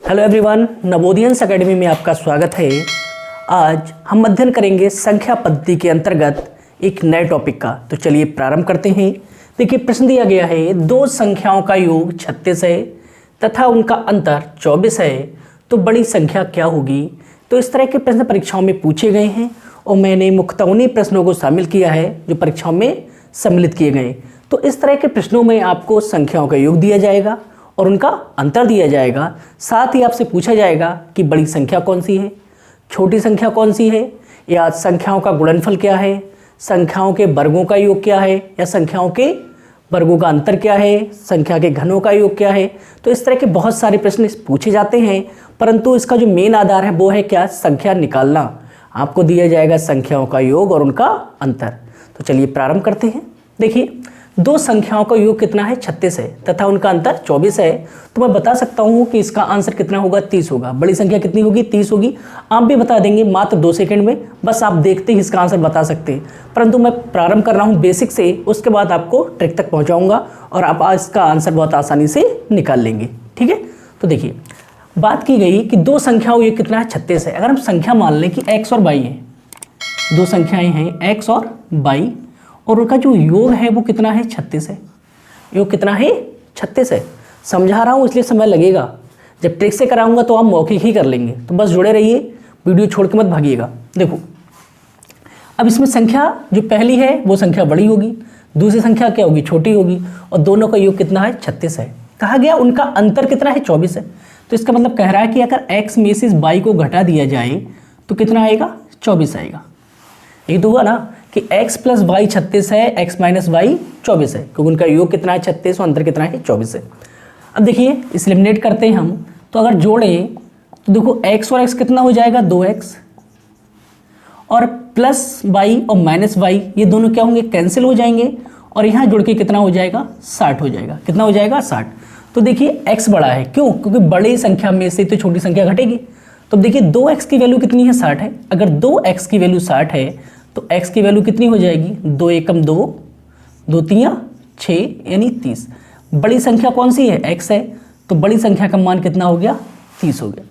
Hello everyone, नवोदयंस academy में आपका स्वागत है। आज हम अध्ययन करेंगे संख्या पद्धति के अंतर्गत एक नए टॉपिक का। तो चलिए प्रारंभ करते हैं। देखिए, प्रश्न दिया गया है, दो संख्याओं का योग 36 है तथा उनका अंतर 24 है, तो बड़ी संख्या क्या होगी। तो इस तरह के प्रश्न परीक्षाओं में पूछे गए हैं और मैंने मुख्यतः उन्हीं प्रश्नों को शामिल किया है जो परीक्षाओं में सम्मिलित किए गए। तो इस तरह के प्रश्नों में आपको संख्याओं का योग दिया जाएगा और उनका अंतर दिया जाएगा। साथ ही आपसे पूछा जाएगा कि बड़ी संख्या कौन सी है, छोटी संख्या कौन सी है, या संख्याओं का गुणनफल क्या है, संख्याओं के वर्गों का योग क्या है, या संख्याओं के वर्गों का अंतर क्या है, संख्या के घनों का योग क्या है। तो इस तरह के बहुत सारे प्रश्न पूछे जाते हैं, परंतु इसका जो मेन आधार है वो है क्या, संख्या निकालना। आपको दिया जाएगा संख्याओं का योग और उनका अंतर। तो चलिए प्रारंभ करते हैं। देखिए, दो संख्याओं का योग कितना है, 36 है तथा उनका अंतर 24 है। तो मैं बता सकता हूँ कि इसका आंसर कितना होगा, 30 होगा। बड़ी संख्या कितनी होगी, 30 होगी। आप भी बता देंगे मात्र 2 सेकंड में, बस आप देखते ही इसका आंसर बता सकते हैं। परंतु मैं प्रारंभ कर रहा हूँ बेसिक से, उसके बाद आपको ट्रिक तक पहुँचाऊँगा और आप आज इसका आंसर बहुत आसानी से निकाल लेंगे। ठीक है, तो देखिए, बात की गई कि दो संख्याओं ये कितना है, 36 है। अगर हम संख्या मान लें कि x और y है, दो संख्याएँ हैं x और y, और उनका जो योग है वो कितना है, 36 है। योग कितना है, 36 है। समझा रहा हूँ इसलिए समय लगेगा, जब ट्रिक से कराऊंगा तो आप मौखिक ही कर लेंगे। तो बस जुड़े रहिए, वीडियो छोड़ के मत भागिएगा। देखो, अब इसमें संख्या जो पहली है वो संख्या बड़ी होगी, दूसरी संख्या क्या होगी, छोटी होगी, और दोनों का योग कितना है, 36 है। कहा गया उनका अंतर कितना है, 24 है। तो इसका मतलब कह रहा है कि अगर x में से y को घटा दिया जाए तो कितना आएगा, 24 आएगा। ये तो हुआ ना कि x प्लस वाई 36 है, x माइनस वाई 24 है, क्योंकि उनका योग कितना है, 36 और अंतर कितना है, 24 है। अब देखिए, इस एलिमिनेट करते हैं हम, तो अगर जोड़ें तो देखो x और x कितना हो जाएगा, 2x, और प्लस y और माइनस y ये दोनों क्या होंगे, कैंसिल हो जाएंगे, और यहाँ जुड़ के कितना हो जाएगा, 60 हो जाएगा। कितना हो जाएगा, 60। तो देखिए x बड़ा है, क्यों, क्योंकि बड़ी संख्या में से तो छोटी संख्या घटेगी। तो देखिए 2x की वैल्यू कितनी है, 60 है। अगर 2x की वैल्यू 60 है तो x की वैल्यू कितनी हो जाएगी, 2 एकम 2, 2 तियां 6, यानी 30। बड़ी संख्या कौन सी है, x है। तो बड़ी संख्या का मान कितना हो गया, 30 हो गया।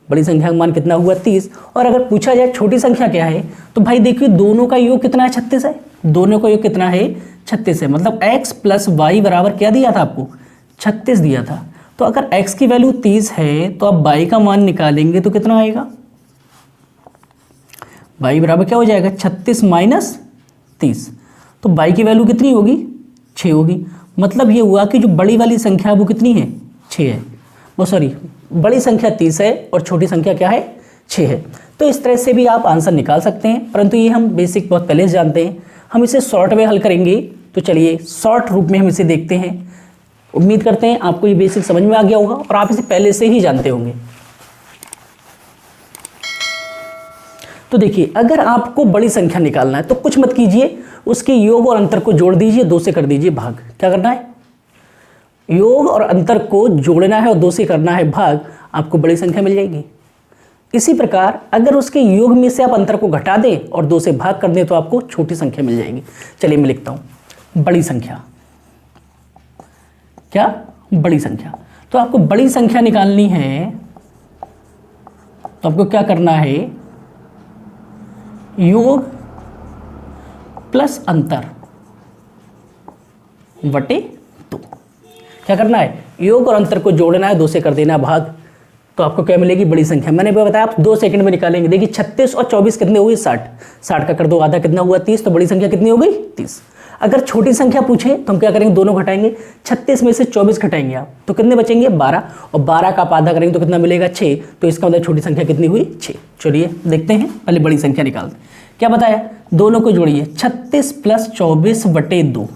बड़ी संख्या का मान कितना हुआ, 30। और अगर पूछा जाए छोटी संख्या क्या है, तो भाई देखिए दोनों का योग कितना है, 36 है। दोनों का योग कितना है, 36 है। मतलब x प्लस वाई बराबर क्या दिया था आपको, 36 दिया था। तो अगर x की वैल्यू 30 है तो आप y का मान निकालेंगे तो कितना आएगा, y बराबर क्या हो जाएगा, 36 माइनस 30। तो y की वैल्यू कितनी होगी, 6 होगी। मतलब ये हुआ कि जो बड़ी वाली संख्या वो कितनी है, 6 है। वो सॉरी, बड़ी संख्या 30 है और छोटी संख्या क्या है, 6 है। तो इस तरह से भी आप आंसर निकाल सकते हैं, परंतु ये हम बेसिक बहुत पहले से जानते हैं। हम इसे शॉर्ट में हल करेंगे। तो चलिए शॉर्ट रूप में हम इसे देखते हैं। उम्मीद करते हैं आपको ये बेसिक समझ में आ गया होगा और आप इसे पहले से ही जानते होंगे। तो देखिए, अगर आपको बड़ी संख्या निकालना है तो कुछ मत कीजिए, उसके योग और अंतर को जोड़ दीजिए, 2 से कर दीजिए भाग। क्या करना है, योग और अंतर को जोड़ना है और 2 से करना है भाग, आपको बड़ी संख्या मिल जाएगी। इसी प्रकार अगर उसके योग में से आप अंतर को घटा दें और 2 से भाग कर दें तो आपको छोटी संख्या मिल जाएगी। चलिए मैं लिखता हूँ बड़ी संख्या। क्या, बड़ी संख्या। तो आपको बड़ी संख्या निकालनी है तो आपको क्या करना है, योग प्लस अंतर बटे 2। क्या करना है, योग और अंतर को जोड़ना है, 2 से कर देना भाग, तो आपको क्या मिलेगी, बड़ी संख्या। मैंने बताया आप 2 सेकंड में निकालेंगे। देखिए 36 और 24 कितने हुए, 60। 60 का कर दो आधा, कितना हुआ, 30। तो बड़ी संख्या कितनी हो गई, 30। अगर छोटी संख्या पूछे तो हम क्या करेंगे, दोनों घटाएंगे। 36 में से 24 घटाएंगे आप तो कितने बचेंगे, 12, और 12 का आप आधा करेंगे तो कितना मिलेगा, 6। तो इसका मतलब छोटी संख्या कितनी हुई, 6। चलिए देखते हैं, पहले बड़ी संख्या निकालते हैं। क्या बताया, दोनों को जोड़िए, 36 प्लस 24 बटे 2,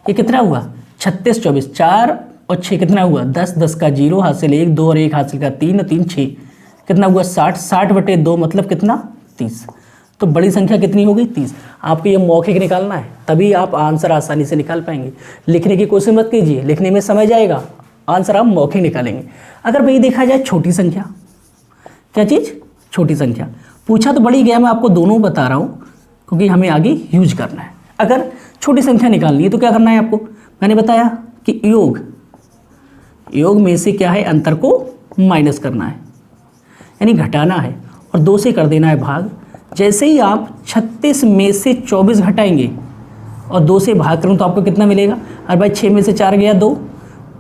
ये कितना हुआ, 36 24, 4 और 6 कितना हुआ, 10, 10 का 0 हासिल 1, 2 और 1 हासिल का 3 और 3 6, कितना हुआ 60, 60 बटे 2 मतलब कितना, 30। तो बड़ी संख्या कितनी हो गई, 30। आपको ये मौखिक निकालना है, तभी आप आंसर आसानी से निकाल पाएंगे। लिखने की कोशिश मत कीजिए, लिखने में समय जाएगा, आंसर आप मौखिक निकालेंगे। अगर भाई देखा जाए छोटी संख्या, क्या चीज़, छोटी संख्या पूछा तो बड़ी गया, मैं आपको दोनों बता रहा हूँ क्योंकि हमें आगे यूज करना है। अगर छोटी संख्या निकालनी है तो क्या करना है आपको, मैंने बताया कि योग में से क्या है, अंतर को माइनस करना है, यानी घटाना है, और 2 से कर देना है भाग। जैसे ही आप 36 में से 24 घटाएंगे और 2 से भाग करूँ तो आपको कितना मिलेगा? अरे भाई 6 में से 4 गया 2,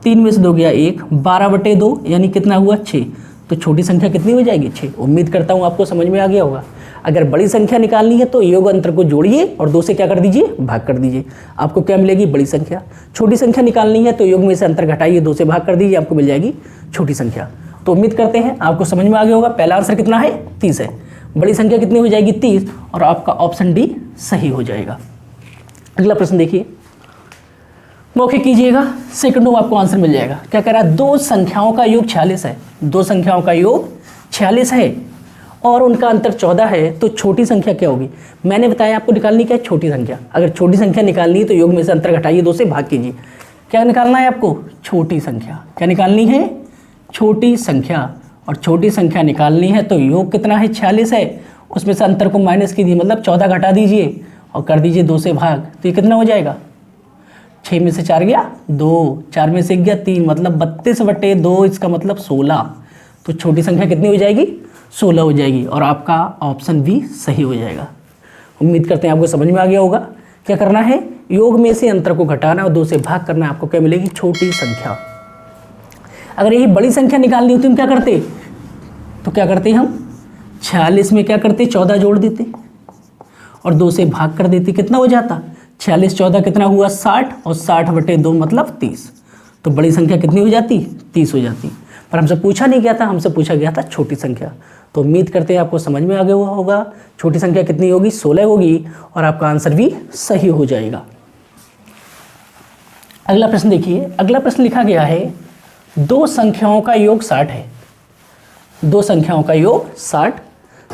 3 में से 2 गया 1, 12/2 यानी कितना हुआ 6। तो छोटी संख्या कितनी हो जाएगी? 6। उम्मीद करता हूँ आपको समझ में आ गया होगा। अगर बड़ी संख्या निकालनी है तो योग अंतर को जोड़िए और 2 से क्या कर दीजिए? भाग कर दीजिए। आपको क्या मिलेगी? बड़ी संख्या। छोटी संख्या निकालनी है तो योग में से अंतर घटाइए, 2 से भाग कर दीजिए, आपको मिल जाएगी छोटी संख्या। तो उम्मीद करते हैं आपको समझ में आ गया होगा। पहला आंसर कितना है? 30 है। बड़ी संख्या कितनी हो जाएगी? 30, और आपका ऑप्शन डी सही हो जाएगा। अगला प्रश्न देखिए, मौखिक कीजिएगा, सेकंडों में आपको आंसर मिल जाएगा। क्या कह रहा है? 2 संख्याओं का योग 46 है। 2 संख्याओं का योग 46 है और उनका अंतर 14 है, तो छोटी संख्या क्या होगी? मैंने बताया आपको निकालनी क्या है? छोटी संख्या। अगर छोटी संख्या निकालनी है तो योग में से अंतर घटाइए, 2 से भाग कीजिए। क्या निकालना है आपको? छोटी संख्या। क्या निकालनी है? छोटी संख्या। और छोटी संख्या निकालनी है तो योग कितना है? 46 है, उसमें से अंतर को माइनस कीजिए, मतलब 14 घटा दीजिए और कर दीजिए 2 से भाग। तो ये कितना हो जाएगा? 6 में से 4 गया 2, 4 में से 1 गया 3, मतलब 32/2, इसका मतलब 16। तो छोटी संख्या कितनी हो जाएगी? 16 हो जाएगी, और आपका ऑप्शन बी सही हो जाएगा। उम्मीद करते हैं आपको समझ में आ गया होगा। क्या करना है? योग में से अंतर को घटाना और 2 से भाग करना। आपको क्या मिलेगी? छोटी संख्या। अगर यही बड़ी संख्या निकालनी होती हम क्या करते? तो क्या करते हम? 46 में क्या करते? 14 जोड़ देते और 2 से भाग कर देते। कितना हो जाता? 46 14 कितना हुआ? 60, और 60/2 मतलब 30। तो बड़ी संख्या कितनी हो जाती? 30 हो जाती। पर हमसे पूछा नहीं गया था, हमसे पूछा गया था छोटी संख्या। तो उम्मीद करते हैं आपको समझ में आ गया होगा। छोटी संख्या कितनी होगी? 16 होगी, और आपका आंसर भी सही हो जाएगा। अगला प्रश्न देखिए। अगला प्रश्न लिखा गया है, 2 संख्याओं का योग 60 है। 2 संख्याओं का योग 60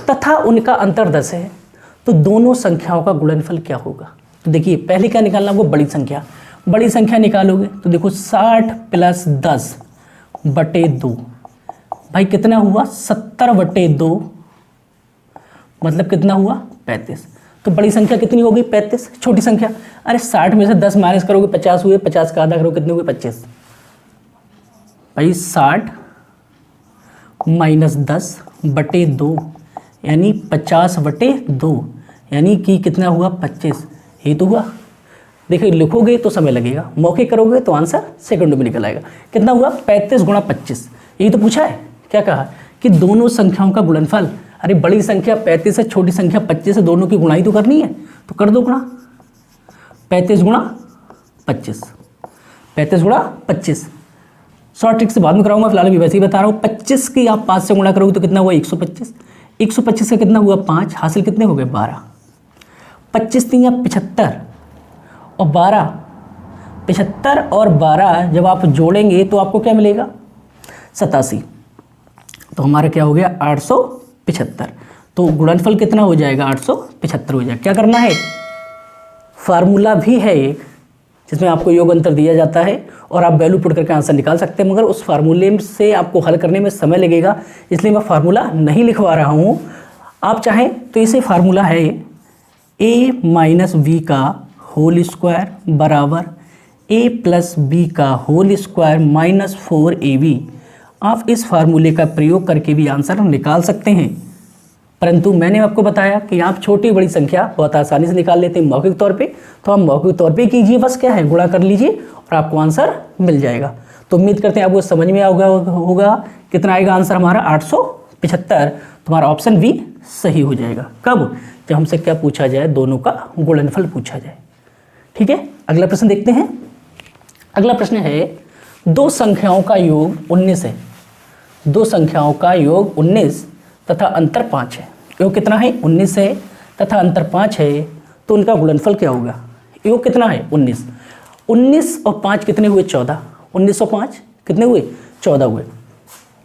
तथा उनका अंतर 10 है, तो दोनों संख्याओं का गुणनफल क्या होगा? तो देखिए, पहले क्या निकालना होगा? बड़ी संख्या। बड़ी संख्या निकालोगे तो देखो 60 + 10/2, भाई कितना हुआ? 70/2, मतलब कितना हुआ? 35। तो बड़ी संख्या कितनी होगी? 35। छोटी संख्या, अरे 60 में से 10 माइनस करोगे 50 हुए, 50 का आधा करोगे कितने हुए? 25। भाई 60 - 10/2 यानी 50/2, यानी कि कितना हुआ? 25। ये तो हुआ। देखिए, लिखोगे तो समय लगेगा, मौखिक करोगे तो आंसर सेकंडों में निकल आएगा। कितना हुआ? 35 × 25। यही तो पूछा है। क्या कहा? कि दोनों संख्याओं का गुणनफल। अरे बड़ी संख्या 35 है, छोटी संख्या 25 है, दोनों की गुणाई तो करनी है, तो कर दो गुणा। 35 × 25, 35 × 25। शॉर्ट ट्रिक से बाद में कराऊंगा, फिलहाल भी वैसे ही बता रहा हूँ। 25 की आप 5 से गुणा करोगे तो कितना हुआ? 125। 125 का कितना हुआ? 5। हासिल कितने हो गए? 12। 25 3 या 75 और 12, 75 और 12 जब आप जोड़ेंगे तो आपको क्या मिलेगा? 87। तो हमारा क्या हो गया? 875। तो गुणनफल कितना हो जाएगा? 875 हो जाएगा। क्या करना है? फार्मूला भी है एक, जिसमें आपको योग अंतर दिया जाता है और आप वैल्यू पुट करके आंसर निकाल सकते हैं, मगर उस फार्मूले से आपको हल करने में समय लगेगा, इसलिए मैं फार्मूला नहीं लिखवा रहा हूँ। आप चाहें तो इसे फार्मूला है a - b का होल स्क्वायर बराबर a + b का होल स्क्वायर -4ab। आप इस फार्मूले का प्रयोग करके भी आंसर निकाल सकते हैं, परंतु मैंने आपको बताया कि आप छोटी बड़ी संख्या बहुत आसानी से निकाल लेते हैं मौखिक तौर पे, तो आप मौखिक तौर पे कीजिए, बस क्या है, गुणा कर लीजिए और आपको आंसर मिल जाएगा। तो उम्मीद करते हैं आपको समझ में होगा कितना आएगा आंसर हमारा? 875। तुम्हारा ऑप्शन बी सही हो जाएगा। कब? जब हमसे क्या पूछा जाए? दोनों का गुणनफल पूछा जाए। ठीक है, अगला प्रश्न देखते हैं। अगला प्रश्न है, 2 संख्याओं का योग 19 है। 2 संख्याओं का योग 19 तथा अंतर 5 है। योग कितना है? 19 है तथा अंतर 5 है, तो उनका गुणनफल क्या होगा? योग कितना है? 19। 19 और 5 कितने हुए? 14। 19 और 5 कितने हुए? 14 हुए।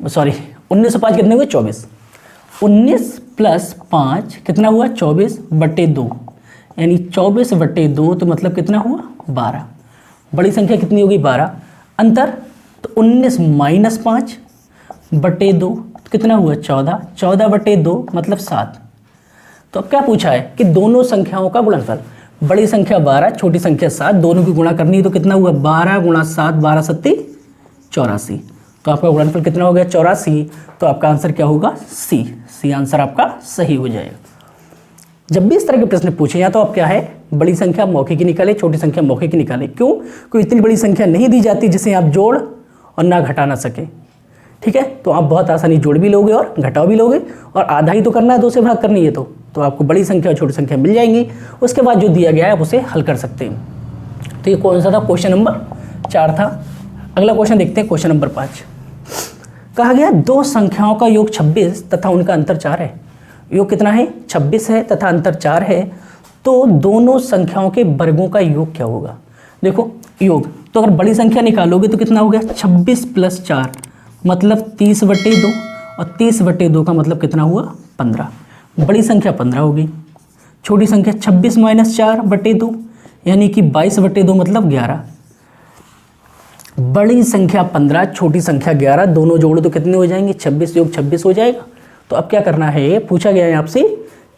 सॉरी, 19 और 5 कितने हुए? 24। 19 + 5 कितना हुआ? 24/2, यानी 24/2, तो मतलब कितना हुआ? 12। बड़ी संख्या कितनी होगी? 12। अंतर तो 19 - 5/2 कितना हुआ? 14। 14/2 मतलब 7। तो अब क्या पूछा है? कि दोनों संख्याओं का गुणनफल। बड़ी संख्या 12, छोटी संख्या 7, दोनों की गुणा करनी है, तो कितना हुआ? 12 × 7 12 × 7 84। तो आपका गुणनफल कितना हो गया 84। तो आपका आंसर क्या होगा सी आंसर आपका सही हो जाएगा। जब भी इस तरह के प्रश्न पूछे या तो आप क्या है बड़ी संख्या मौखिक की निकालें, छोटी संख्या मौखिक की निकालें। क्यों? कोई इतनी बड़ी संख्या नहीं दी जाती जिसे आप जोड़ और ना घटा ना सके। ठीक है, तो आप बहुत आसानी जोड़ भी लोगे और घटाओ भी लोगे, और आधा ही तो करना है, 2 से भाग करनी है तो आपको बड़ी संख्या और छोटी संख्या मिल जाएंगी। उसके बाद जो दिया गया है आप उसे हल कर सकते हैं। तो ये कौन सा था? क्वेश्चन नंबर 4 था। अगला क्वेश्चन देखते हैं, क्वेश्चन नंबर 5। कहा गया दो संख्याओं का योग 26 तथा उनका अंतर 4 है। योग कितना है? 26 है तथा अंतर 4 है। तो दोनों संख्याओं के वर्गों का योग क्या होगा? देखो योग, तो अगर बड़ी संख्या निकालोगे तो कितना हो गया 26 + 4 मतलब 30/2, और 30/2 का मतलब कितना हुआ 15। बड़ी संख्या 15 होगी, छोटी संख्या 26 - 4/2 यानी कि 22/2 मतलब 11। बड़ी संख्या 15, छोटी संख्या 11, दोनों जोड़ो तो कितने हो जाएंगे? 26 योग 26 हो जाएगा। तो अब क्या करना है, पूछा गया है आपसे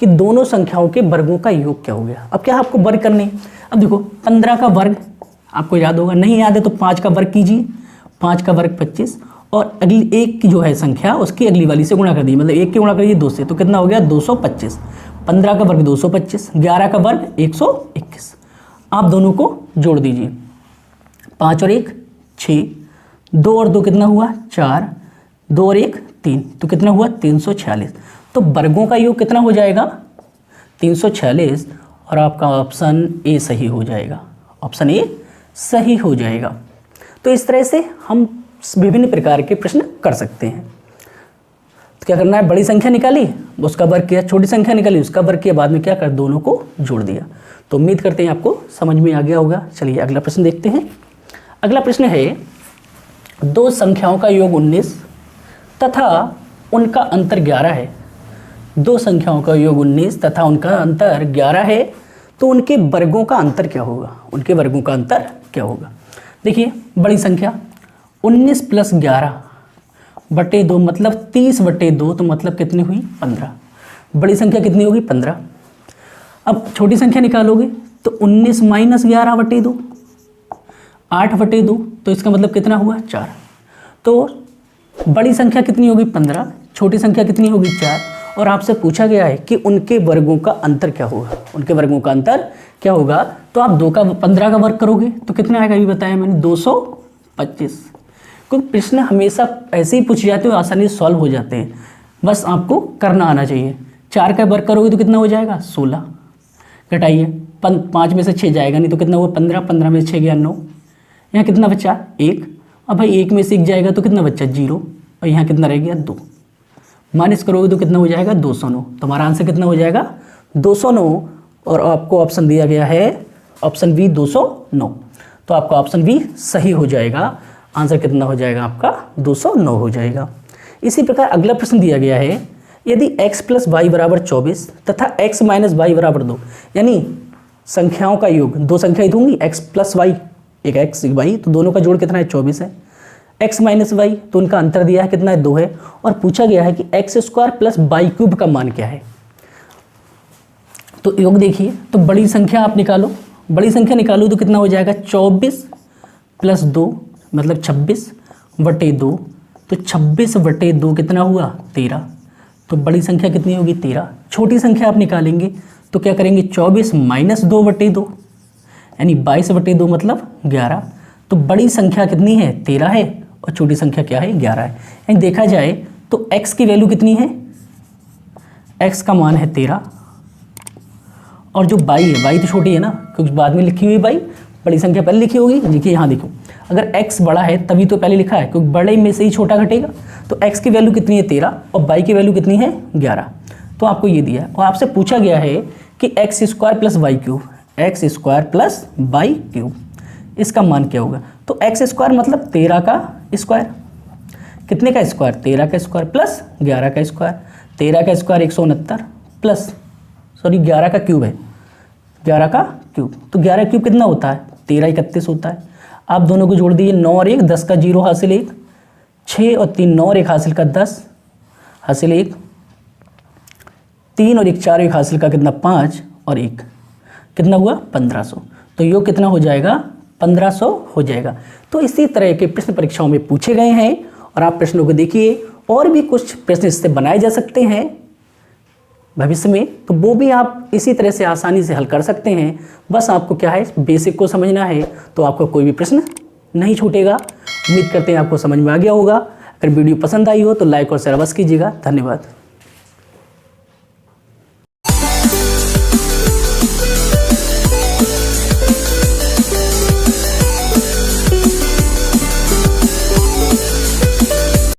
कि दोनों संख्याओं के वर्गों का योग क्या हो गया। अब क्या आपको वर्ग करने। अब देखो 15 का वर्ग आपको याद होगा, नहीं याद है तो 5 का वर्ग कीजिए, 5 का वर्ग 25, और अगली एक की जो है संख्या उसकी अगली वाली से गुणा कर दी, मतलब 1 के गुणा करिए 2 से, तो कितना हो गया 225। 15 का वर्ग 225, 11 का वर्ग 121। आप दोनों को जोड़ दीजिए, 5 और 1 6, 2 और 2 कितना हुआ 4, 2 और 1 3, तो कितना हुआ 346। तो वर्गों का योग कितना हो जाएगा 346, और आपका ऑप्शन ए सही हो जाएगा। ऑप्शन ए सही हो जाएगा। तो इस तरह से हम विभिन्न प्रकार के प्रश्न कर सकते हैं। तो क्या करना है, बड़ी संख्या निकाली उसका वर्ग किया, छोटी संख्या निकाली उसका वर्ग किया, बाद में क्या कर दोनों को जोड़ दिया। तो उम्मीद करते हैं आपको समझ में आ गया होगा। चलिए अगला प्रश्न देखते हैं। अगला प्रश्न है, दो संख्याओं का योग 19 तथा उनका अंतर 11 है। दो संख्याओं का योग 19 तथा उनका अंतर 11 है, तो उनके वर्गों का अंतर क्या होगा? उनके वर्गों का अंतर क्या होगा? देखिए बड़ी संख्या 19 + 11/2 मतलब 30/2, तो मतलब कितनी हुई 15। बड़ी संख्या कितनी होगी 15। अब छोटी संख्या निकालोगे तो 19 - 11/2 8/2, तो इसका मतलब कितना हुआ 4। तो बड़ी संख्या कितनी होगी 15, छोटी संख्या कितनी होगी 4, और आपसे पूछा गया है कि उनके वर्गों का अंतर क्या होगा। उनके वर्गों का अंतर क्या होगा? तो आप 15 का वर्ग करोगे तो कितना आएगा, ये बताया मैंने 225। क्योंकि प्रश्न हमेशा ऐसे ही पूछे जाते हैं, आसानी से सॉल्व हो जाते हैं, बस आपको करना आना चाहिए। 4 का वर्ग करोगे तो कितना हो जाएगा 16, घटाइए 5 में से 6 जाएगा नहीं तो कितना हुआ 15, 15 में से 6 गया 9, यहाँ कितना बचा 1। अब भाई 1 में से 1 जाएगा तो कितना बचा 0, और यहाँ कितना रह गया 2। माइनस करोगे तो कितना हो जाएगा 209। तो हमारा आंसर कितना हो जाएगा 209, और आपको ऑप्शन दिया गया है ऑप्शन बी 209। तो आपका ऑप्शन बी सही हो जाएगा। आंसर कितना हो जाएगा आपका 209 हो जाएगा। इसी प्रकार अगला प्रश्न दिया गया है, यदि x + y = 24 तथा x - y = 2, यानी संख्याओं का योग, दो संख्याएं दूंगी x + y, एक x एक y, तो दोनों का जोड़ कितना है 24 है। x - y, तो उनका अंतर दिया है कितना है 2 है, और पूछा गया है कि x² + y³ का मान क्या है। तो योग देखिए, तो बड़ी संख्या आप निकालो, बड़ी संख्या निकालो तो कितना हो जाएगा 24 + 2 मतलब 26/2, तो 26/2 कितना हुआ 13। तो बड़ी संख्या कितनी होगी 13। छोटी संख्या आप निकालेंगे तो क्या करेंगे 24 - 2/2 यानी 22/2 मतलब 11। तो बड़ी संख्या कितनी है 13 है, और छोटी संख्या क्या है 11 है। यानी देखा जाए तो x की वैल्यू कितनी है, x का मान है 13, और जो y है, y तो छोटी है ना, क्योंकि बाद में लिखी हुई y, बड़ी संख्या पहले लिखी होगी। देखिए यहाँ देखो, अगर x बड़ा है तभी तो पहले लिखा है, क्योंकि बड़े में से ही छोटा घटेगा। तो x की वैल्यू कितनी है 13, और y की वैल्यू कितनी है 11। तो आपको ये दिया है, और आपसे पूछा गया है कि x² + y³, x² + y³, इसका मान क्या होगा। तो x² मतलब 13 का स्क्वायर, कितने का स्क्वायर 13 का स्क्वायर प्लस 11 का स्क्वायर। 13 का स्क्वायर 169 प्लस 11 का क्यूब है, 11 का क्यूब। तो 11 क्यूब कितना होता है 13 31 होता है। आप दोनों को जोड़ दीजिए, 9 और 1 10 का 0 हासिल 1, 6 और 3 9 और 1 हासिल का 10 हासिल 1, 3 और 1 4 1 हासिल का कितना 5 और 1 कितना हुआ 1500। तो योग कितना हो जाएगा 1500 हो जाएगा। तो इसी तरह के प्रश्न परीक्षाओं में पूछे गए हैं, और आप प्रश्नों को देखिए, और भी कुछ प्रश्न इससे बनाए जा सकते हैं भविष्य में, तो वो भी आप इसी तरह से आसानी से हल कर सकते हैं। बस आपको क्या है, बेसिक को समझना है, तो आपको कोई भी प्रश्न नहीं छूटेगा। उम्मीद करते हैं आपको समझ में आ गया होगा। अगर वीडियो पसंद आई हो तो लाइक और शेयर अवश्य कीजिएगा। धन्यवाद।